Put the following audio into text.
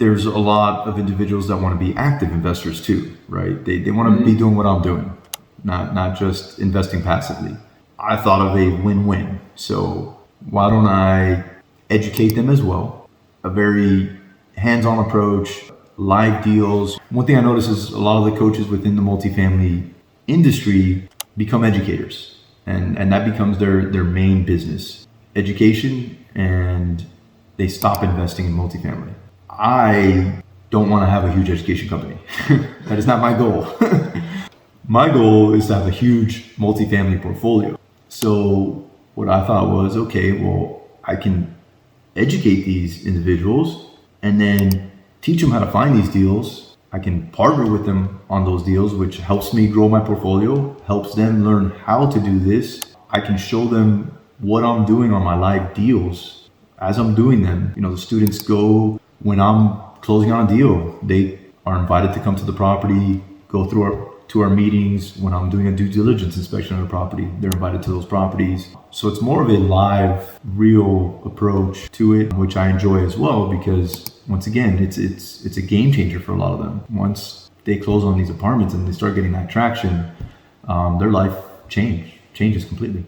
there's a lot of individuals that want to be active investors too, right? They want to be doing what I'm doing, not just investing passively. I thought of a win-win. So why don't I educate them as well? A very hands-on approach, live deals. One thing I notice is a lot of the coaches within the multifamily industry become educators, and that becomes their main business, education, and they stop investing in multifamily. I don't want to have a huge education company. That is not my goal. My goal is to have a huge multifamily portfolio. So what I thought was, okay, well, I can educate these individuals and then teach them how to find these deals. I can partner with them on those deals, which helps me grow my portfolio, helps them learn how to do this. I can show them what I'm doing on my live deals as I'm doing them. The students go, when I'm closing on a deal, they are invited to come to the property, go through our meetings. When I'm doing a due diligence inspection of the property, they're invited to those properties. So it's more of a live, real approach to it, which I enjoy as well, because once again, it's a game changer for a lot of them. Once they close on these apartments and they start getting that traction, their life changes completely.